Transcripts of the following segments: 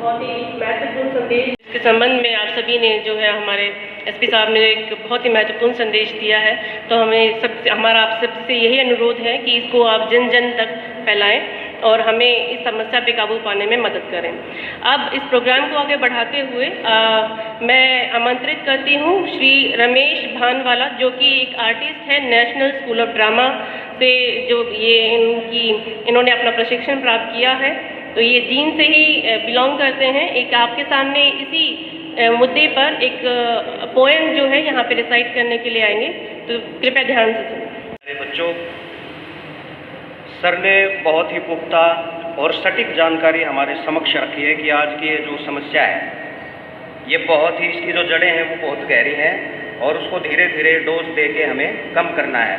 बहुत ही महत्वपूर्ण संदेश के संबंध में आप सभी ने जो है हमारे एसपी साहब ने एक बहुत ही महत्वपूर्ण संदेश दिया है। तो हमारा आप सबसे यही अनुरोध है कि इसको आप जन जन तक फैलाएं और हमें इस समस्या पे काबू पाने में मदद करें। अब इस प्रोग्राम को आगे बढ़ाते हुए मैं आमंत्रित करती हूँ श्री रमेश भानवाला, जो कि एक आर्टिस्ट है, नेशनल स्कूल ऑफ ड्रामा से जो इन्होंने अपना प्रशिक्षण प्राप्त किया है। तो ये जीन से ही बिलोंग करते हैं। एक आपके सामने इसी मुद्दे पर एक पोएम जो है यहाँ पे रिसाइट करने के लिए आएंगे, तो कृपया ध्यान से सुनें। बच्चों, सर ने बहुत ही पुख्ता और सटीक जानकारी हमारे समक्ष रखी है कि आज की ये जो समस्या है ये बहुत ही, इसकी जो जड़ें हैं वो बहुत गहरी हैं और उसको धीरे धीरे डोज दे के हमें कम करना है।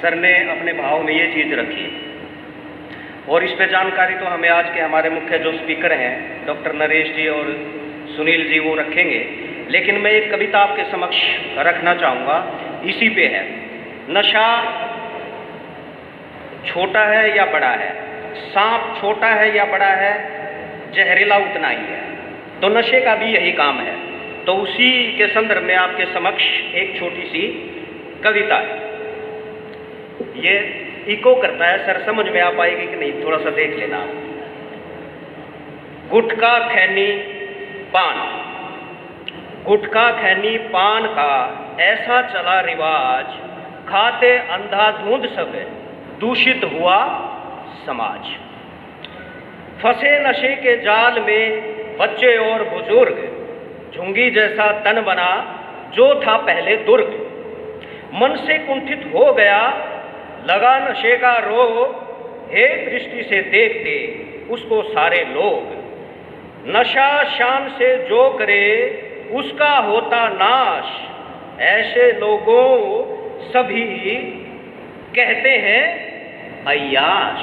सर ने अपने भाव में ये चीज़ रखी और इस पे जानकारी तो हमें आज के हमारे मुख्य जो स्पीकर हैं डॉक्टर नरेश जी और सुनील जी वो रखेंगे, लेकिन मैं एक कविता आपके समक्ष रखना चाहूँगा, इसी पे है। नशा छोटा है या बड़ा है, सांप छोटा है या बड़ा है, जहरीला उतना ही है, तो नशे का भी यही काम है। तो उसी के संदर्भ में आपके समक्ष एक छोटी सी कविता है, ये इको करता है, सर समझ में आ पाएगी कि नहीं थोड़ा सा देख लेना। गुटखा खैनी पान, गुटखा खैनी पान का ऐसा चला रिवाज, खाते अंधाधुंध सब दूषित हुआ समाज। फंसे नशे के जाल में बच्चे और बुजुर्ग, झुंगी जैसा तन बना जो था पहले दुर्ग। मन से कुंठित हो गया लगा नशे का रोग, एक दृष्टि से देखते उसको सारे लोग। नशा शान से जो करे उसका होता नाश, ऐसे लोगों सभी कहते हैं अय्याश।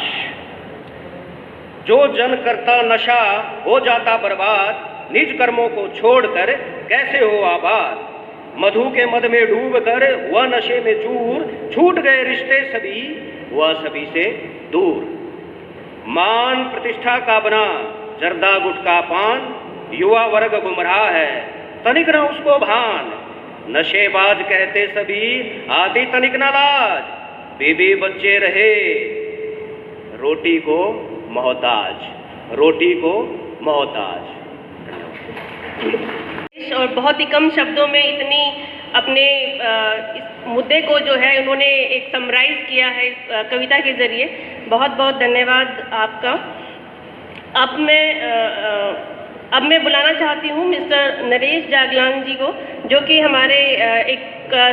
जो जन करता नशा हो जाता बर्बाद, निज कर्मों को छोड़कर कैसे हो आबाद। मधु के मद में डूब कर हुआ नशे में चूर, छूट गए रिश्ते सभी हुआ सभी से दूर। मान प्रतिष्ठा का बना जर्दा गुटखा पान, युवा वर्ग गुमराह है तनिक न उसको भान। नशेबाज कहते सभी आती तनिक न लाज, बीबी बच्चे रहे रोटी को मोहताज, रोटी को मोहताज। और बहुत ही कम शब्दों में इतनी अपने इस मुद्दे को जो है उन्होंने एक समराइज किया है इस कविता के जरिए। बहुत बहुत धन्यवाद आपका। अब मैं बुलाना चाहती हूँ मिस्टर नरेश जागलान जी को, जो कि हमारे एक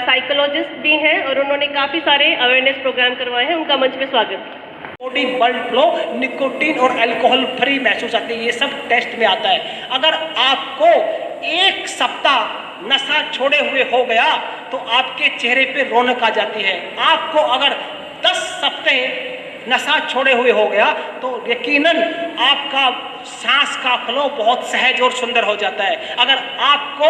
साइकोलॉजिस्ट भी हैं और उन्होंने काफ़ी सारे अवेयरनेस प्रोग्राम करवाए हैं। उनका मंच पे स्वागत। बॉडी ब्लड फ्लो, निकोटीन और अल्कोहल फ्री महसूस आती है, ये सब टेस्ट में आता है। अगर आपको एक सप्ताह नशा छोड़े हुए हो गया तो आपके चेहरे पे रौनक आ जाती है। आपको अगर 10 हफ्ते नशा छोड़े हुए हो गया तो यकीनन आपका सांस का फ्लो बहुत सहज और सुंदर हो जाता है। अगर आपको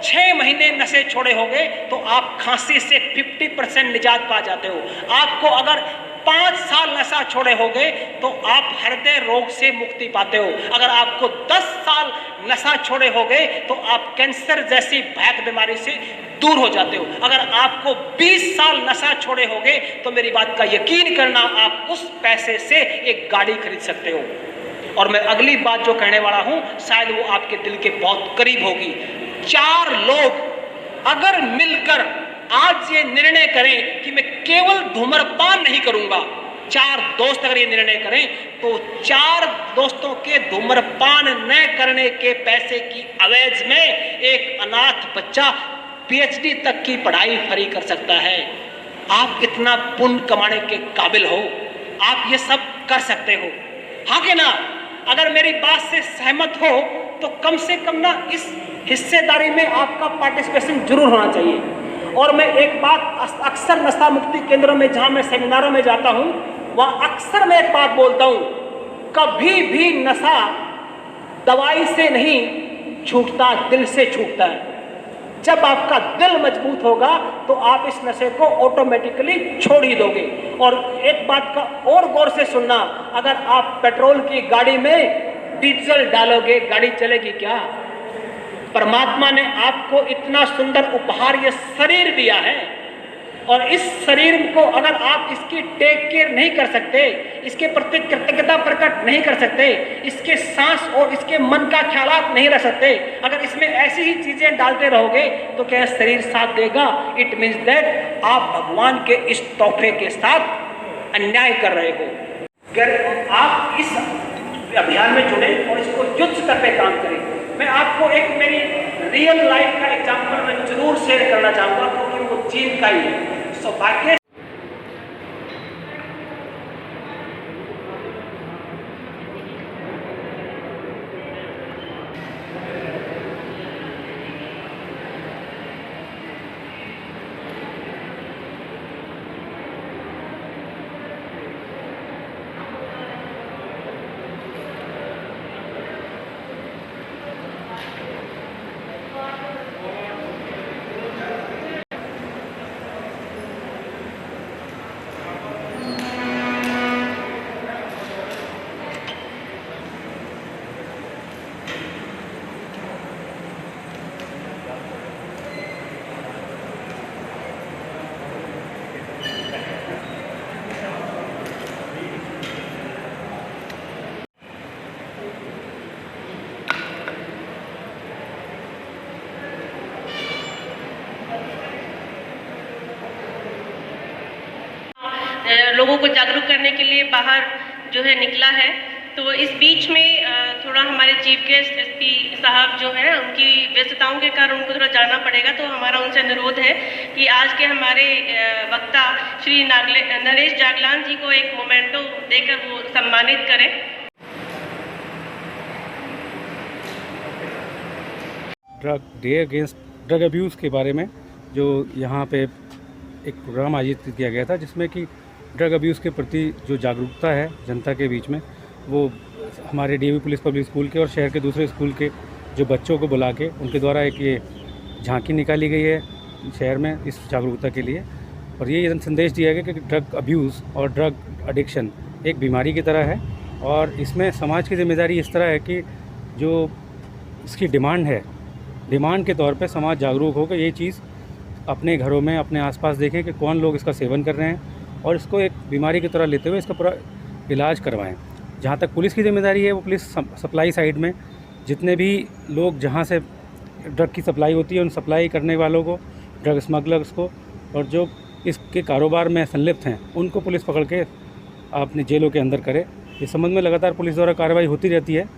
6 महीने नशे छोड़े हो गए तो आप खांसी से 50% निजात पा जाते हो। आपको अगर 5 साल नशा छोड़े हो गए तो आप हृदय रोग से मुक्ति पाते हो। अगर आपको 10 साल नशा छोड़े हो गए तो आप कैंसर जैसी भयानक बीमारी से दूर हो जाते हो। अगर आपको 20 साल नशा छोड़े हो गए तो मेरी बात का यकीन करना, आप उस पैसे से एक गाड़ी खरीद सकते हो। और मैं अगली बात जो कहने वाला हूं शायद वो आपके दिल के बहुत करीब होगी। 4 लोग अगर मिलकर आज ये निर्णय करें कि मैं केवल धूम्रपान नहीं करूंगा, 4 दोस्त अगर ये निर्णय करें तो 4 दोस्तों के धूम्रपान न करने के पैसे की अवैध में एक अनाथ बच्चा PhD तक की पढ़ाई फ्री कर सकता है। आप इतना पुण्य कमाने के काबिल हो, आप ये सब कर सकते हो, हाँ कि ना? अगर मेरी बात से सहमत हो तो कम से कम ना इस हिस्सेदारी में आपका पार्टिसिपेशन जरूर होना चाहिए। और मैं एक बात अक्सर नशा मुक्ति केंद्रों में जहाँ मैं सेमिनारों में जाता हूँ वहाँ अक्सर मैं एक बात बोलता हूँ, कभी भी नशा दवाई से नहीं छूटता, दिल से छूटता है। जब आपका दिल मजबूत होगा तो आप इस नशे को ऑटोमेटिकली छोड़ ही दोगे। और एक बात का और गौर से सुनना, अगर आप पेट्रोल की गाड़ी में डीजल डालोगे गाड़ी चलेगी क्या? परमात्मा ने आपको इतना सुंदर उपहार ये शरीर दिया है, और इस शरीर को अगर आप इसकी टेक केयर नहीं कर सकते, इसके प्रति कृतज्ञता प्रकट नहीं कर सकते, इसके सांस और इसके मन का ख्यालात नहीं रख सकते, अगर इसमें ऐसी ही चीजें डालते रहोगे तो क्या शरीर साथ देगा? इट मीन्स दैट आप भगवान के इस तोहफे के साथ अन्याय कर रहे हो। अगर आप इस अभियान में जुड़े और इसको युद्ध स्तर पे काम करें, मैं आपको एक मेरी रियल लाइफ का एग्जांपल मैं जरूर शेयर करना चाहूँगा, क्योंकि वो चीन का ही है। सौभाग्य लोगों को जागरूक करने के लिए बाहर जो है निकला है। तो इस बीच में थोड़ा हमारे चीफ गेस्ट एसपी साहब जो हैं उनकी व्यस्तताओं के कारण उनको थोड़ा जाना पड़ेगा, तो हमारा उनसे अनुरोध है कि आज के हमारे वक्ता श्री नरेश जागलान जी को एक मोमेंटो देकर वो सम्मानित करें। डे अगेंस्ट ड्रग अब्यूज़ के बारे में जो यहाँ पे एक प्रोग्राम आयोजित किया गया था, जिसमें कि ड्रग अब्यूज़ के प्रति जो जागरूकता है जनता के बीच में, वो हमारे डीएवी पुलिस पब्लिक स्कूल के और शहर के दूसरे स्कूल के जो बच्चों को बुला के उनके द्वारा एक ये झांकी निकाली गई है शहर में इस जागरूकता के लिए। और ये संदेश दिया गया कि ड्रग अब्यूज़ और ड्रग एडिक्शन एक बीमारी की तरह है, और इसमें समाज की जिम्मेदारी इस तरह है कि जो इसकी डिमांड के तौर पे समाज जागरूक होकर ये चीज़ अपने घरों में अपने आसपास देखें कि कौन लोग इसका सेवन कर रहे हैं, और इसको एक बीमारी की तरह लेते हुए इसका पूरा इलाज करवाएं। जहाँ तक पुलिस की जिम्मेदारी है, वो पुलिस सप्लाई साइड में जितने भी लोग जहाँ से ड्रग की सप्लाई होती है उन सप्लाई करने वालों को, ड्रग स्मगलर्स को, और जो इसके कारोबार में संलिप्त हैं उनको पुलिस पकड़ के अपने जेलों के अंदर करे। इस संबंध में लगातार पुलिस द्वारा कार्रवाई होती रहती है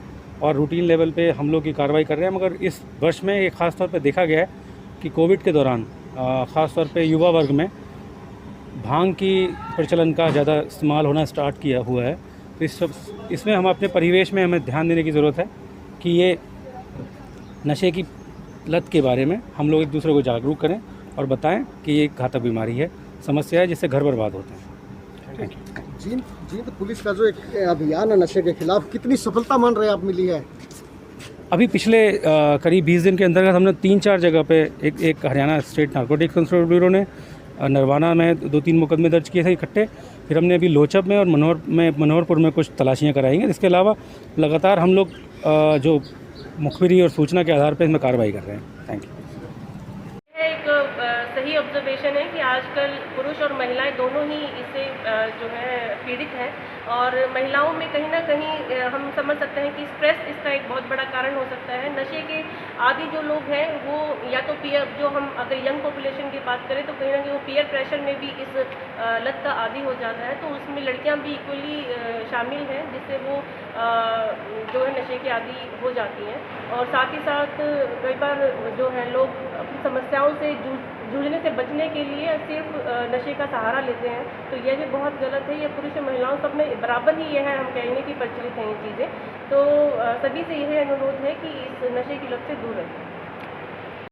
और रूटीन लेवल पे हम लोग की कार्रवाई कर रहे हैं। मगर इस वर्ष में ये ख़ास तौर पे देखा गया है कि कोविड के दौरान ख़ास तौर पे युवा वर्ग में भांग की प्रचलन का ज़्यादा इस्तेमाल होना स्टार्ट किया हुआ है। तो इसमें हम अपने परिवेश में हमें ध्यान देने की ज़रूरत है कि ये नशे की लत के बारे में हम लोग एक दूसरे को जागरूक करें और बताएं कि ये एक घातक बीमारी है, समस्या है जिससे घर बर्बाद होते हैं। Thank you. जींद पुलिस का जो एक अभियान है नशे के खिलाफ, कितनी सफलता मान रहे हैं आप मिली है? अभी पिछले करीब 20 दिन के अंतर्गत हमने 3-4 जगह पे एक Haryana state narcotics control bureau ने नरवाना में 2-3 मुकदमे दर्ज किए थे इकट्ठे। फिर हमने अभी लोचब में और मनोहरपुर में कुछ तलाशियां कराएंगे। इसके अलावा लगातार हम लोग जो मुखबिरी और सूचना के आधार पर इसमें कार्रवाई कर रहे हैं। Thank you. एक सही ऑब्जर्वेशन है कि आजकल पुरुष और महिलाएं दोनों ही इससे जो है पीड़ित हैं, और महिलाओं में कहीं ना कहीं हम समझ सकते हैं कि स्ट्रेस इसका एक बहुत बड़ा कारण हो सकता है। नशे के आदि जो लोग हैं वो या तो पीयर, जो हम अगर यंग पॉपुलेशन की बात करें तो कहीं ना कहीं वो पीयर प्रेशर में भी इस लत का आदी हो जाता है, तो उसमें लड़कियां भी इक्वली शामिल हैं, जिससे वो जो है नशे के आदी हो जाती हैं। और साथ ही साथ कई बार जो है लोग अपनी समस्याओं से जूझने से बचने के लिए सिर्फ नशे का सहारा लेते हैं, तो यह भी बहुत गलत है। ये पुरुष और महिलाओं सब में बराबर ही यह है, हम कहेंगे कि प्रचलित हैं ये चीज़ें। तो सभी से यह अनुरोध है कि इस नशे की लत से दूर रहें।